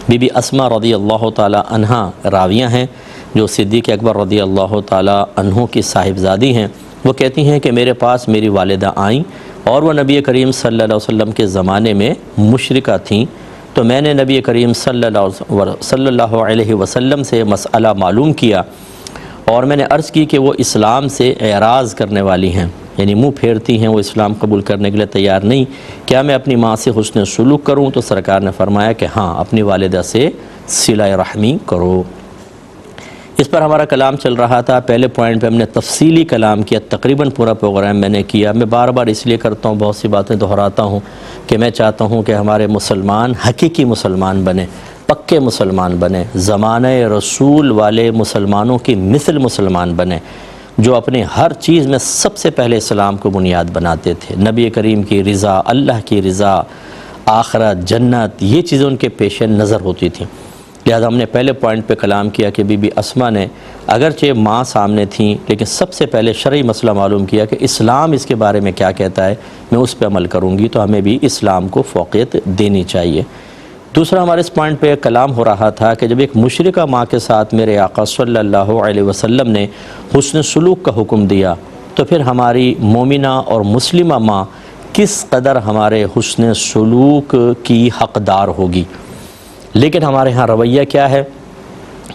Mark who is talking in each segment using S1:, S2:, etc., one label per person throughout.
S1: Be be اسما رضی اللہ تعالی عنہا راویہ ہیں جو صدیق اکبر رضی اللہ تعالی عنہ کی صاحبزادی ہیں۔ وہ کہتی ہیں کہ میرے پاس میری والدہ آئیں اور وہ نبی کریم صلی اللہ علیہ وسلم کے زمانے میں مشرکہ تھیں، تو میں نے نبی کریم صلی اللہ علیہ وسلم سے مسئلہ معلوم کیا اور میں نے عرض کی کہ وہ اسلام سے اعراض کرنے والی ہیں، یعنی منہ پھیرتی ہیں، وہ اسلام قبول کرنے کے لیے تیار نہیں، کیا میں اپنی ماں سے حسن سلوک کروں؟ تو سرکار نے فرمایا کہ ہاں، اپنی والدہ سے صلہ رحمی کرو۔ اس پر ہمارا کلام چل رہا تھا، پہلے پوائنٹ پہ ہم نے تفصیلی کلام کیا، تقریباً پورا پروگرام میں نے کیا۔ میں بار بار اس لیے کرتا ہوں، بہت سی باتیں دہراتا ہوں کہ میں چاہتا ہوں کہ ہمارے مسلمان حقیقی مسلمان بنیں، پکے مسلمان بنیں، زمانہ رسول والے مسلمانوں کی مثل مسلمان بنیں، جو اپنی ہر چیز میں سب سے پہلے اسلام کو بنیاد بناتے تھے۔ نبی کریم کی رضا، اللہ کی رضا، آخرت، جنت، یہ چیزیں ان کے پیش نظر ہوتی تھیں۔ لہذا ہم نے پہلے پوائنٹ پہ کلام کیا کہ بی بی اسما نے اگرچہ ماں سامنے تھیں لیکن سب سے پہلے شرعی مسئلہ معلوم کیا کہ اسلام اس کے بارے میں کیا کہتا ہے، میں اس پہ عمل کروں گی، تو ہمیں بھی اسلام کو فوقیت دینی چاہیے۔ دوسرا ہمارے اس پوائنٹ پہ کلام ہو رہا تھا کہ جب ایک مشرکہ ماں کے ساتھ میرے آقا صلی اللہ علیہ وسلم نے حسن سلوک کا حکم دیا، تو پھر ہماری مومنہ اور مسلمہ ماں کس قدر ہمارے حسن سلوک کی حقدار ہوگی۔ لیکن ہمارے ہاں رویہ کیا ہے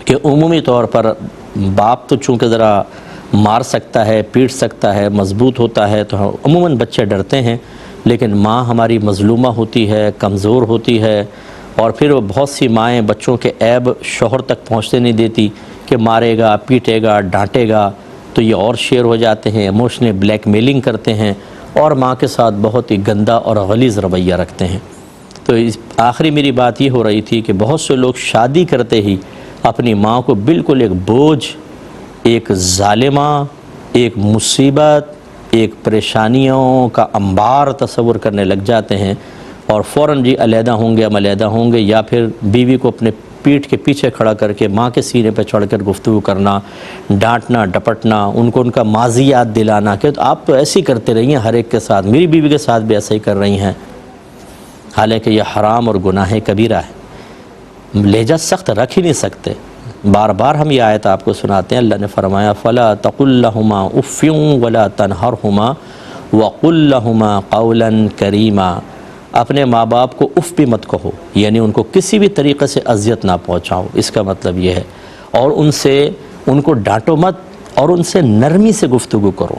S1: کہ عمومی طور پر باپ تو چونکہ ذرا مار سکتا ہے، پیٹ سکتا ہے، مضبوط ہوتا ہے، تو عموماً بچے ڈرتے ہیں، لیکن ماں ہماری مظلومہ ہوتی ہے، کمزور ہوتی ہے، اور پھر وہ بہت سی مائیں بچوں کے عیب شوہر تک پہنچتے نہیں دیتی کہ مارے گا، پیٹے گا، ڈانٹے گا، تو یہ اور شیر ہو جاتے ہیں، ایموشنل بلیک میلنگ کرتے ہیں اور ماں کے ساتھ بہت ہی گندا اور غلیظ رویہ رکھتے ہیں۔ تو آخری میری بات یہ ہو رہی تھی کہ بہت سے لوگ شادی کرتے ہی اپنی ماں کو بالکل ایک بوجھ، ایک ظالمہ، ایک مصیبت، ایک پریشانیوں کا انبار تصور کرنے لگ جاتے ہیں، اور فوراً جی علیحدہ ہوں گے، ہم علیحدہ ہوں گے، یا پھر بیوی کو اپنے پیٹھ کے پیچھے کھڑا کر کے ماں کے سینے پہ چڑھ کر گفتگو کرنا، ڈانٹنا، ڈپٹنا، ان کو ان کا ماضی یاد دلانا کہ آپ تو ایسے ہی کرتے رہی ہیں ہر ایک کے ساتھ، میری بیوی کے ساتھ بھی ایسا ہی کر رہی ہیں، حالانکہ یہ حرام اور گناہ کبیرہ ہے۔ لہجہ سخت رکھ ہی نہیں سکتے۔ بار بار ہم یہ آیت آپ کو سناتے ہیں، اللہ نے فرمایا فَلَا تَقُلْ لَهُمَا أُفٍّ وَلَا تَنْهَرْهُمَا وَقُلْ لَهُمَا قَوْلًا كَرِيمًا، اپنے ماں باپ کو اف بھی مت کہو، یعنی ان کو کسی بھی طریقے سے اذیت نہ پہنچاؤ، اس کا مطلب یہ ہے، اور ان کو ڈانٹو مت اور ان سے نرمی سے گفتگو کرو۔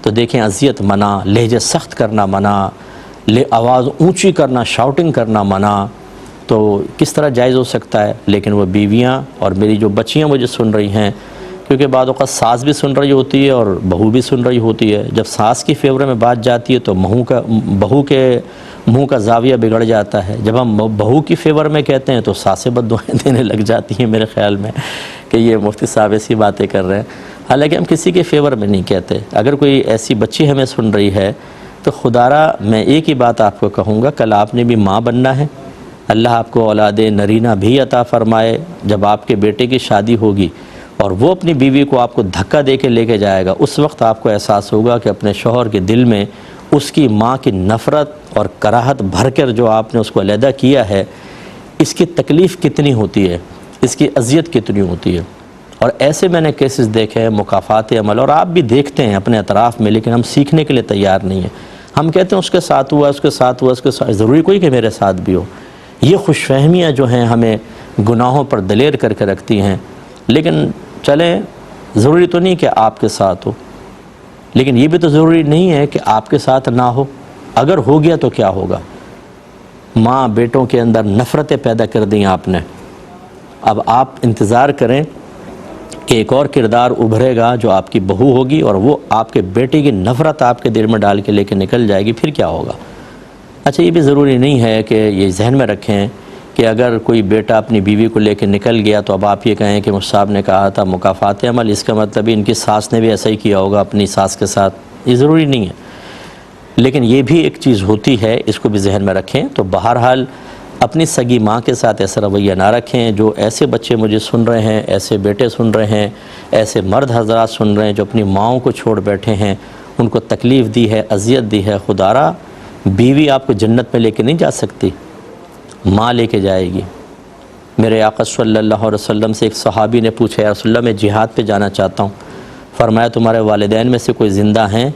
S1: تو دیکھیں، اذیت منع، لہجہ سخت کرنا منع، آواز اونچی کرنا، شاؤٹنگ کرنا منع، تو کس طرح جائز ہو سکتا ہے؟ لیکن وہ بیویاں اور میری جو بچیاں مجھے سن رہی ہیں، کیونکہ بعض اوقات ساس بھی سن رہی ہوتی ہے اور بہو بھی سن رہی ہوتی ہے، جب ساس کی فیور میں بات جاتی ہے تو بہو کے منہ کا زاویہ بگڑ جاتا ہے، جب ہم بہو کی فیور میں کہتے ہیں تو ساسیں بد دعائیں دینے لگ جاتی ہیں، میرے خیال میں کہ یہ مفتی صاحب ایسی باتیں کر رہے ہیں، حالانکہ ہم کسی کے فیور میں نہیں کہتے۔ اگر کوئی ایسی بچی ہمیں سن رہی ہے تو خدارا میں ایک ہی بات آپ کو کہوں گا، کل آپ نے بھی ماں بننا ہے، اللہ آپ کو اولاد نرینہ بھی عطا فرمائے، جب آپ کے بیٹے کی شادی ہوگی اور وہ اپنی بیوی کو آپ کو دھکا دے کے لے کے جائے گا، اس وقت آپ کو احساس ہوگا کہ اپنے شوہر کے دل میں اس کی ماں کی نفرت اور کراہت بھر کر جو آپ نے اس کو علیحدہ کیا ہے، اس کی تکلیف کتنی ہوتی ہے، اس کی اذیت کتنی ہوتی ہے۔ اور ایسے میں نے کیسز دیکھے ہیں، مکافات عمل، اور آپ بھی دیکھتے ہیں اپنے اطراف میں، لیکن ہم سیکھنے کے لیے تیار نہیں ہیں۔ ہم کہتے ہیں اس کے ساتھ ہوا، اس کے ساتھ ہوا، اس کے ساتھ، ضروری کوئی کہ میرے ساتھ بھی ہو۔ یہ خوش فہمیاں جو ہیں ہمیں گناہوں پر دلیر کر کے رکھتی ہیں، لیکن چلیں، ضروری تو نہیں کہ آپ کے ساتھ ہو، لیکن یہ بھی تو ضروری نہیں ہے کہ آپ کے ساتھ نہ ہو۔ اگر ہو گیا تو کیا ہوگا؟ ماں بیٹوں کے اندر نفرتیں پیدا کر دیں آپ نے، اب آپ انتظار کریں کہ ایک اور کردار ابھرے گا جو آپ کی بہو ہوگی، اور وہ آپ کے بیٹے کی نفرت آپ کے دل میں ڈال کے لے کے نکل جائے گی، پھر کیا ہوگا؟ اچھا، یہ بھی ضروری نہیں ہے کہ یہ ذہن میں رکھیں کہ اگر کوئی بیٹا اپنی بیوی کو لے کے نکل گیا تو اب آپ یہ کہیں کہ مجھ صاحب نے کہا تھا مکافات عمل، اس کا مطلب ان کی ساس نے بھی ایسا ہی کیا ہوگا اپنی ساس کے ساتھ، یہ ضروری نہیں ہے۔ لیکن یہ بھی ایک چیز ہوتی ہے، اس کو بھی ذہن میں رکھیں۔ تو بہرحال اپنی سگی ماں کے ساتھ ایسا رویہ نہ رکھیں۔ جو ایسے بچے مجھے سن رہے ہیں، ایسے بیٹے سن رہے ہیں، ایسے مرد حضرات سن رہے ہیں جو اپنی ماؤں کو چھوڑ بیٹھے ہیں، ان کو تکلیف دی ہے، اذیت دی ہے، خدارا بیوی آپ کو جنت میں لے کے نہیں جا سکتی، ماں لے کے جائے گی۔ میرے آقا صلی اللہ علیہ وسلم سے ایک صحابی نے پوچھا، یا رسول اللہ میں جہاد پہ جانا چاہتا ہوں۔ فرمایا تمہارے والدین میں سے کوئی زندہ ہیں؟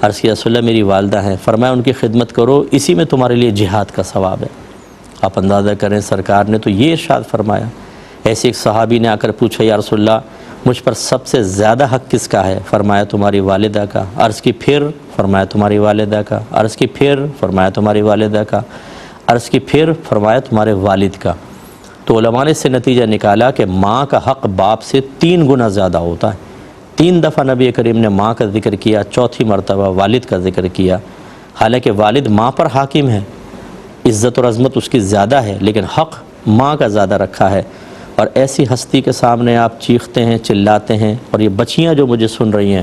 S1: عرض کیا رسول اللہ میری والدہ ہیں۔ فرمایا ان کی خدمت کرو، اسی میں تمہارے لیے جہاد کا ثواب ہے۔ آپ اندازہ کریں سرکار نے تو یہ ارشاد فرمایا۔ ایسے ایک صحابی نے آ کر پوچھا، یا رسول اللہ مجھ پر سب سے زیادہ حق کس کا ہے؟ فرمایا تمہاری والدہ کا۔ عرض کی پھر؟ فرمایا تمہاری والدہ کا۔ عرض کی پھر؟ فرمایا تمہاری والدہ کا۔ عرض کی پھر؟ فرمایا تمہارے والد کا۔ تو علماء نے اس سے نتیجہ نکالا کہ ماں کا حق باپ سے 3 گنا زیادہ ہوتا ہے۔ 3 دفعہ نبی کریم نے ماں کا ذکر کیا، چوتھی مرتبہ والد کا ذکر کیا۔ حالانکہ والد ماں پر حاکم ہے، عزت اور عظمت اس کی زیادہ ہے، لیکن حق ماں کا زیادہ رکھا ہے۔ اور ایسی ہستی کے سامنے آپ چیختے ہیں، چلاتے ہیں، اور یہ بچیاں جو مجھے سن رہی ہیں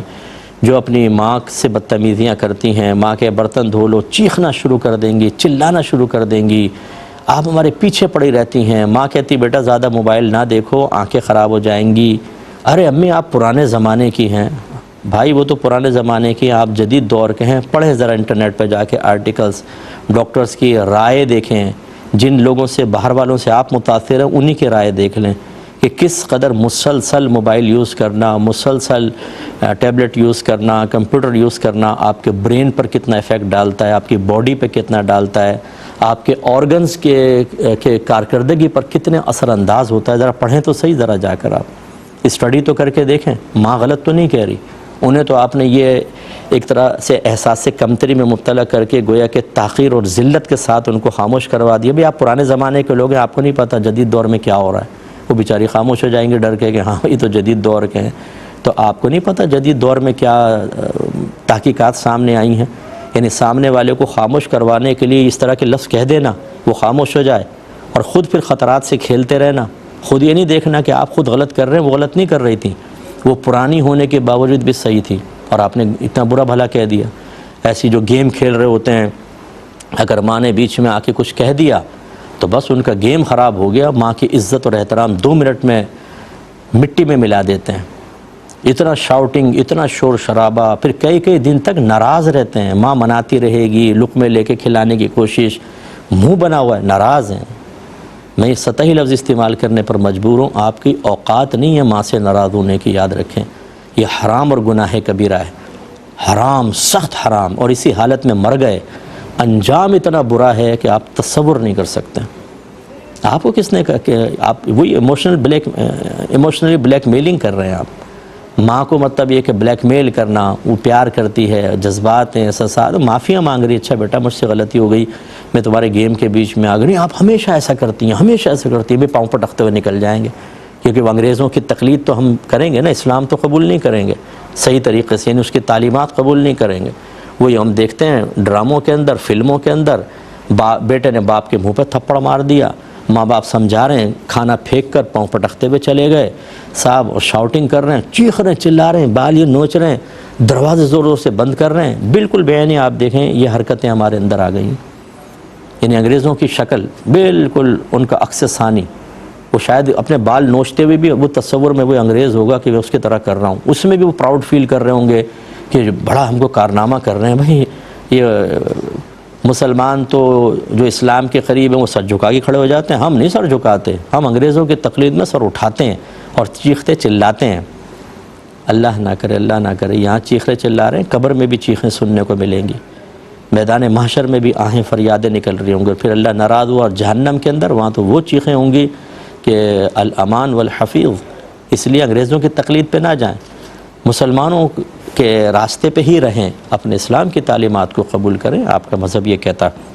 S1: جو اپنی ماں سے بدتمیزیاں کرتی ہیں، ماں کے برتن دھو لو چیخنا شروع کر دیں گی، چلانا شروع کر دیں گی، آپ ہمارے پیچھے پڑی رہتی ہیں۔ ماں کہتی بیٹا زیادہ موبائل نہ دیکھو، آنکھیں خراب ہو جائیں گی۔ ارے امی آپ پرانے زمانے کی ہیں۔ بھائی وہ تو پرانے زمانے کی، آپ جدید دور کے ہیں، پڑھیں ذرا انٹرنیٹ پہ جا کے آرٹیکلز، ڈاکٹرز کی رائے دیکھیں، جن لوگوں سے باہر والوں سے آپ متاثر ہیں انہی کی رائے دیکھ لیں کہ کس قدر مسلسل موبائل یوز کرنا، مسلسل ٹیبلٹ یوز کرنا، کمپیوٹر یوز کرنا آپ کے برین پر کتنا ایفیکٹ ڈالتا ہے، آپ کی باڈی پہ کتنا ڈالتا ہے، آپ کے آرگنز کے کارکردگی پر کتنے اثر انداز ہوتا ہے۔ ذرا پڑھیں تو صحیح، ذرا جا کر آپ اسٹڈی تو کر کے دیکھیں۔ ماں غلط تو نہیں کہہ رہی، انہیں تو آپ نے یہ ایک طرح سے احساس سے کمتری میں مبتلا کر کے گویا کہ تاخیر اور ذلت کے ساتھ ان کو خاموش کروا دیا۔ بھئی آپ پرانے زمانے کے لوگ ہیں، آپ کو نہیں پتہ جدید دور میں کیا ہو رہا ہے۔ وہ بیچاری خاموش ہو جائیں گے ڈر کے کہ ہاں یہ تو جدید دور کے ہیں۔ تو آپ کو نہیں پتہ جدید دور میں کیا تحقیقات سامنے آئی ہیں؟ یعنی سامنے والے کو خاموش کروانے کے لیے اس طرح کے لفظ کہہ دینا وہ خاموش ہو جائے، اور خود پھر خطرات سے کھیلتے رہنا۔ خود یہ نہیں دیکھنا کہ آپ خود غلط کر رہے ہیں، وہ غلط نہیں کر رہی تھیں، وہ پرانی ہونے کے باوجود بھی صحیح تھی، اور آپ نے اتنا برا بھلا کہہ دیا۔ ایسی جو گیم کھیل رہے ہوتے ہیں، اگر ماں نے بیچ میں آ کے کچھ کہہ دیا تو بس ان کا گیم خراب ہو گیا، ماں کی عزت اور احترام 2 منٹ میں مٹی میں ملا دیتے ہیں۔ اتنا شاؤٹنگ، اتنا شور شرابہ، پھر کئی دن تک ناراض رہتے ہیں۔ ماں مناتی رہے گی، لقمے لے کے کھلانے کی کوشش، منہ بنا ہوا ہے، ناراض ہیں۔ میں یہ سطحی لفظ استعمال کرنے پر مجبور ہوں، آپ کی اوقات نہیں ہے ماں سے ناراض ہونے کی، یاد رکھیں۔ یہ حرام اور گناہ کبیرہ ہے، حرام، سخت حرام، اور اسی حالت میں مر گئے، انجام اتنا برا ہے کہ آپ تصور نہیں کر سکتے۔ آپ کو کس نے کہا کہ آپ وہی ایموشنلی بلیک میلنگ کر رہے ہیں؟ آپ ماں کو مطلب یہ کہ بلیک میل کرنا، وہ پیار کرتی ہے، جذبات ہیں، احساسات، معافیاں مانگ رہی ہے، اچھا بیٹا مجھ سے غلطی ہو گئی، میں تمہارے گیم کے بیچ میں آ گئی۔ آپ ہمیشہ ایسا کرتی ہیں، ہمیشہ ایسا کرتی ہیں، بھی پاؤں پٹکتے ہوئے نکل جائیں گے، کیونکہ وہ انگریزوں کی تقلید تو ہم کریں گے نا، اسلام تو قبول نہیں کریں گے صحیح طریقے سے، یعنی اس کی تعلیمات قبول نہیں کریں گے۔ وہی ہم دیکھتے ہیں ڈراموں کے اندر، فلموں کے اندر، بیٹے نے باپ کے منہ پہ تھپڑ مار دیا، ماں باپ سمجھا رہے ہیں، کھانا پھینک کر پاؤں پٹکتے ہوئے چلے گئے صاحب، اور شاؤٹنگ کر رہے ہیں، چیخ رہے ہیں، چلا رہے ہیں، بال یہ نوچ رہے ہیں، دروازے زور زور سے بند کر رہے ہیں۔ بالکل بیانی آپ دیکھیں یہ حرکتیں ہمارے اندر آ گئی، یعنی انگریزوں کی شکل بالکل ان کا عکس ثانی۔ وہ شاید اپنے بال نوچتے ہوئے بھی وہ تصور میں وہ انگریز ہوگا کہ میں اس کی طرح کر رہا ہوں، اس میں بھی وہ پراؤڈ فیل کر رہے ہوں گے کہ بڑا ہم کو کارنامہ کر رہے ہیں۔ بھائی یہ مسلمان تو جو اسلام کے قریب ہیں وہ سر جھکا کے کھڑے ہو جاتے ہیں، ہم نہیں سر جھکاتے، ہم انگریزوں کی تقلید میں سر اٹھاتے ہیں اور چیختے چلاتے ہیں۔ اللہ نہ کرے، اللہ نہ کرے، یہاں چیخے چلا رہے ہیں، قبر میں بھی چیخیں سننے کو ملیں گی، میدان محشر میں بھی آہیں فریادیں نکل رہی ہوں گی، پھر اللہ ناراض ہوا، اور جہنم کے اندر وہاں تو وہ چیخیں ہوں گی کہ الامان والحفیظ۔ اس لیے انگریزوں کی تقلید پہ نہ جائیں، مسلمانوں کے راستے پہ ہی رہیں، اپنے اسلام کی تعلیمات کو قبول کریں، آپ کا مذہب یہ کہتا ہے۔